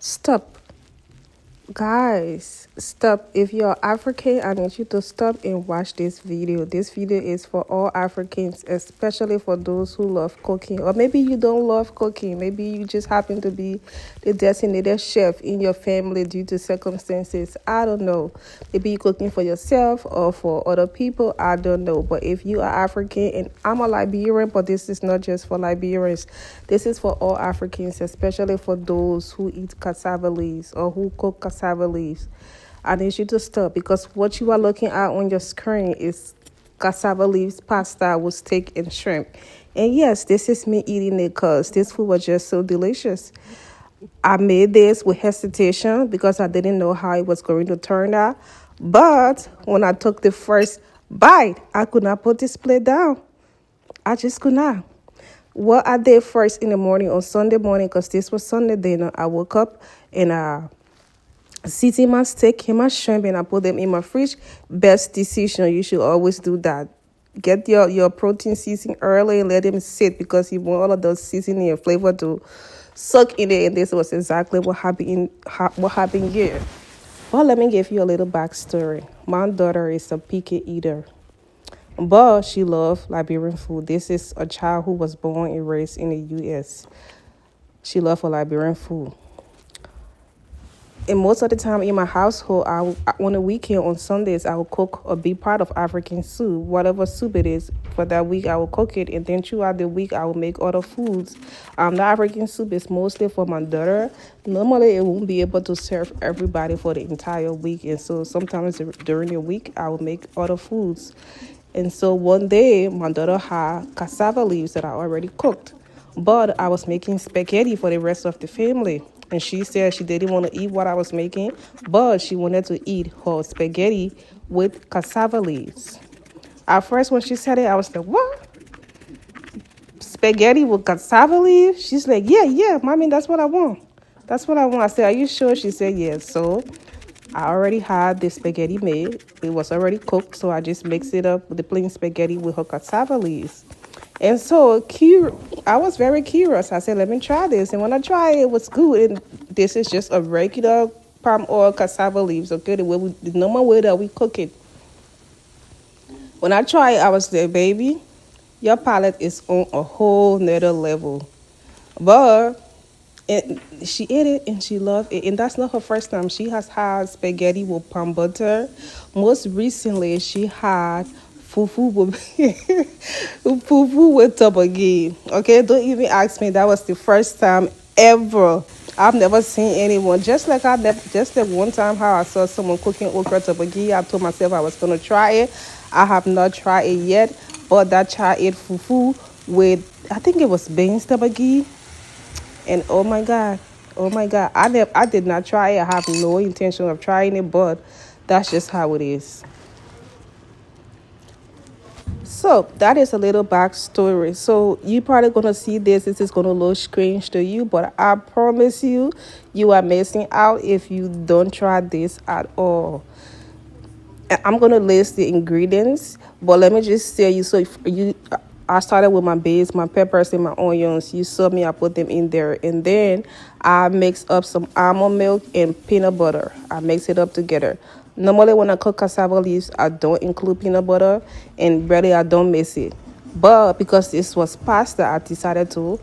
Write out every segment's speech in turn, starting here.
Stop. Guys, stop. If you're African, I need you to stop and watch this video. This video is for all Africans, especially for those who love cooking. Or maybe you don't love cooking. Maybe you just happen to be the designated chef in your family due to circumstances. I don't know. Maybe you're cooking for yourself or for other people. I don't know. But if you are African, and I'm a Liberian, but this is not just for Liberians. This is for all Africans, especially for those who eat cassava leaves or who cook cassava leaves. I need you to stop because what you are looking at on your screen is cassava leaves pasta with steak and shrimp. And yes, this is me eating it because this food was just so delicious. I made this with hesitation because I didn't know how it was going to turn out. But when I took the first bite, I could not put this plate down. I just could not. What I did first in the morning on Sunday morning, because this was Sunday dinner, I woke up and I seasoned my steak and my shrimp and I put them in my fridge. Best decision. You should always do that. Get your protein seasoning early and let them sit because you want all of those seasoning and flavor to suck in it. And this was exactly what happened here. Well, let me give you a little backstory. My daughter is a picky eater. But she loved Liberian food. This is a child who was born and raised in the U.S. She loved her Liberian food. And most of the time in my household, on the weekend, on Sundays, I will cook a big pot of African soup. Whatever soup it is for that week, I will cook it. And then throughout the week, I will make other foods. The African soup is mostly for my daughter. Normally, it won't be able to serve everybody for the entire week. And so sometimes during the week, I will make other foods. And so one day, my daughter had cassava leaves that I already cooked. But I was making spaghetti for the rest of the family. And she said she didn't want to eat what I was making, but she wanted to eat her spaghetti with cassava leaves. At first, when she said it, I was like, what? Spaghetti with cassava leaves? She's like, yeah, mommy, that's what I want. That's what I want. I said, are you sure? She said, yes. So I already had the spaghetti made. It was already cooked, so I just mixed it up with the plain spaghetti with her cassava leaves. And so I was very curious. I said, let me try this. And when I tried it, it was good. And this is just a regular palm oil cassava leaves, okay? The normal way that we cook it. When I tried it, I was there, baby, your palate is on a whole nother level. But she ate it and she loved it. And that's not her first time. She has had spaghetti with palm butter. Most recently, she had fufu with fufu with toboggi. Okay, don't even ask me. That was the first time ever. I've never seen anyone just like one time how I saw someone cooking okra toboggi. I told myself I was gonna try it. I have not tried it yet, but that child ate fufu with I think it was beans toboggi, and oh my god, I did not try it. I have no intention of trying it, but that's just how it is. So that is a little backstory. So you probably gonna see this. This is gonna look strange to you, but I promise you, you are missing out if you don't try this at all. I'm gonna list the ingredients, but let me just tell you. So if you, I started with my base, my peppers, and my onions. You saw me. I put them in there, and then I mix up some almond milk and peanut butter. I mix it up together. Normally, when I cook cassava leaves, I don't include peanut butter, and really, I don't mix it. But because this was pasta, I decided to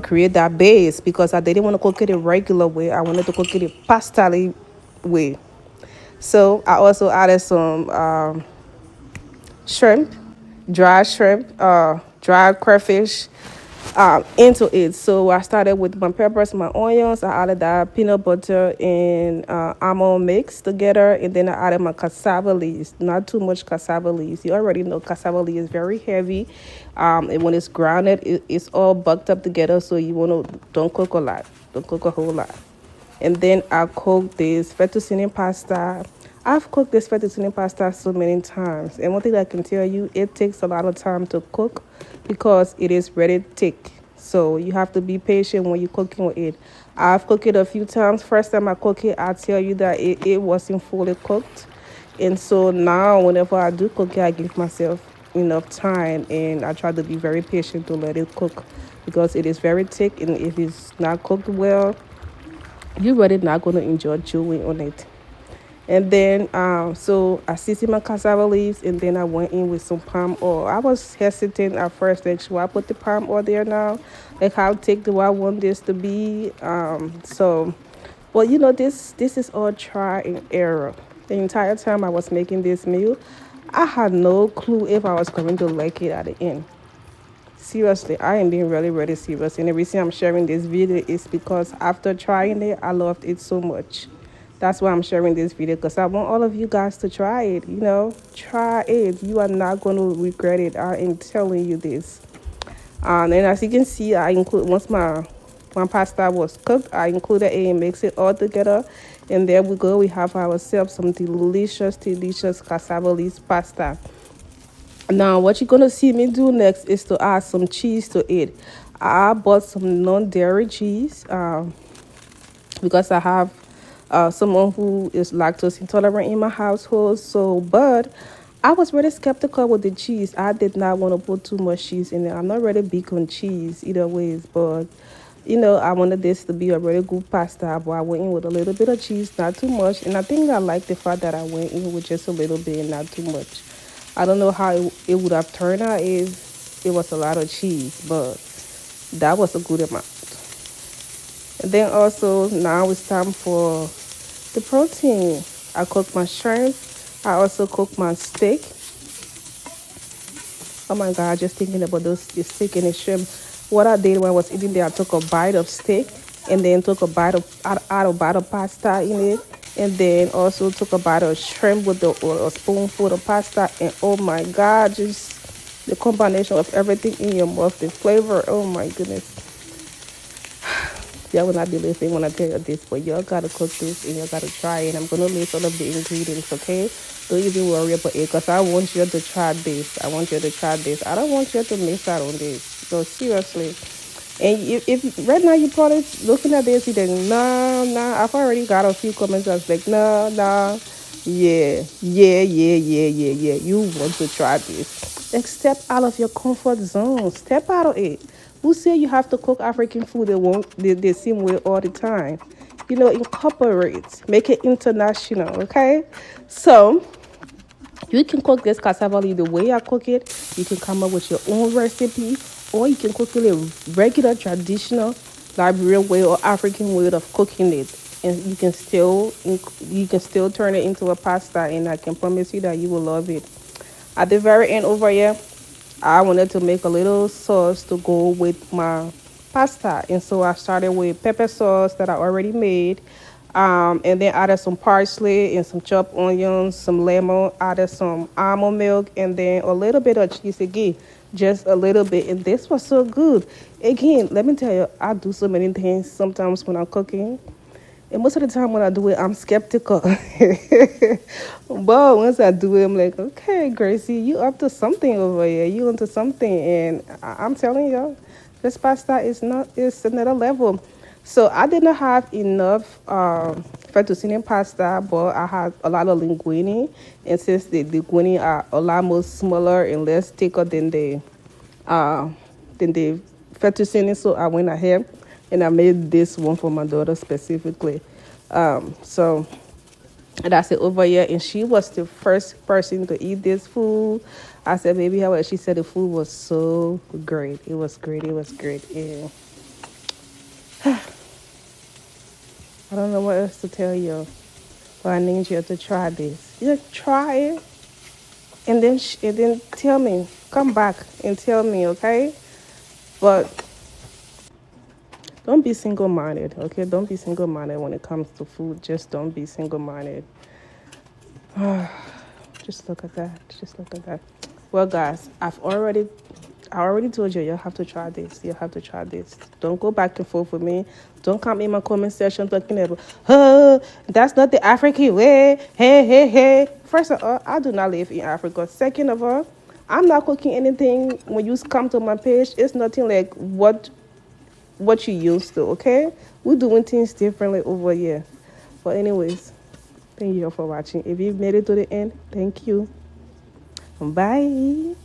create that base because I didn't want to cook it a regular way. I wanted to cook it a pasta way. So I also added some shrimp, dry crayfish into it. So I started with my peppers, my onions. I added that peanut butter and almond mix together, and then I added my cassava leaves. Not too much cassava leaves. You already know cassava leaves is very heavy, and when it's grounded, it's all bucked up together. So you want to don't cook a lot, don't cook a whole lot. And then I cooked this fettuccine pasta. I've cooked this fettuccine pasta so many times. And one thing I can tell you, it takes a lot of time to cook because it is very thick. So you have to be patient when you're cooking with it. I've cooked it a few times. First time I cook it, I tell you that it wasn't fully cooked. And so now whenever I do cook it, I give myself enough time and I try to be very patient to let it cook because it is very thick, and if it's not cooked well, you're really not going to enjoy chewing on it. And then, so I seasoned my cassava leaves, and then I went in with some palm oil. I was hesitant at first, like, should I put the palm oil there now? Like, how thick do I want this to be? Well, this is all try and error. The entire time I was making this meal, I had no clue if I was going to like it at the end. Seriously, I am being really, really serious. And the reason I'm sharing this video is because after trying it, I loved it so much. That's why I'm sharing this video, because I want all of you guys to try it. Try it. You are not going to regret it. I am telling you this. And as you can see, I include once my pasta was cooked, I included it and mix it all together. And there we go. We have ourselves some delicious, delicious cassava leaf pasta. Now, what you're gonna see me do next is to add some cheese to it. I bought some non-dairy cheese because I have someone who is lactose intolerant in my household. So, but I was really skeptical with the cheese. I did not want to put too much cheese in it. I'm not really big on cheese either ways, but I wanted this to be a really good pasta. But I went in with a little bit of cheese, not too much. And I think I like the fact that I went in with just a little bit and not too much. I don't know how it would have turned out if it was a lot of cheese, but that was a good amount. And then also now it's time for the protein. I cook my shrimp. I also cook my steak. Oh my God, just thinking about the steak and the shrimp. What I did when I was eating there, I took a bite of steak and then took a bite of add a bite of pasta in it, and then also took a bite of shrimp with a spoonful of pasta. And oh my God, just the combination of everything in your mouth, the flavor. Oh my goodness. Y'all will not believe it when I tell you this, but y'all gotta cook this and y'all gotta try it. I'm gonna list all of the ingredients, okay? Don't even worry about it, because I want you to try this. I want you to try this. I don't want you to miss out on this. So seriously. And if right now you're probably looking at this, you're like, nah, I've already got a few comments that's like, nah, yeah. You want to try this. Like, step out of your comfort zone. Step out of it. Who say you have to cook African food the same way all the time? Incorporate. Make it international, okay? So, you can cook this cassava leaf the way I cook it. You can come up with your own recipe, or you can cook it a regular, traditional Liberian way or African way of cooking it. And you can still turn it into a pasta, and I can promise you that you will love it. At the very end over here, I wanted to make a little sauce to go with my pasta. And so I started with pepper sauce that I already made. And then added some parsley and some chopped onions, some lemon, added some almond milk, and then a little bit of cheese again, just a little bit. And this was so good. Again, let me tell you, I do so many things sometimes when I'm cooking. And most of the time when I do it, I'm skeptical. But once I do it, I'm like, okay, Gracie, you up to something over here. You into something. And I'm telling you, this pasta is another level. So I did not have enough fettuccine pasta, but I had a lot of linguine. And since the linguine are a lot more smaller and less thicker than the fettuccine, so I went ahead and I made this one for my daughter specifically. So that's it over here, and she was the first person to eat this food. I said, "Baby, how?" She said the food was so great. It was great. It was great. And I don't know what else to tell you, but I need you to try this. Try it, and then tell me. Come back and tell me, okay? But don't be single-minded, okay? Don't be single-minded when it comes to food. Just don't be single-minded. Just look at that. Just look at that. Well, guys, I already told you, you have to try this. You have to try this. Don't go back and forth with me. Don't come in my comment section talking about, oh, that's not the African way. Hey. First of all, I do not live in Africa. Second of all, I'm not cooking anything. When you come to my page, it's nothing like what you used to, okay? We're doing things differently over here. But anyways, thank you for watching. If you made it to the end, thank you. Bye.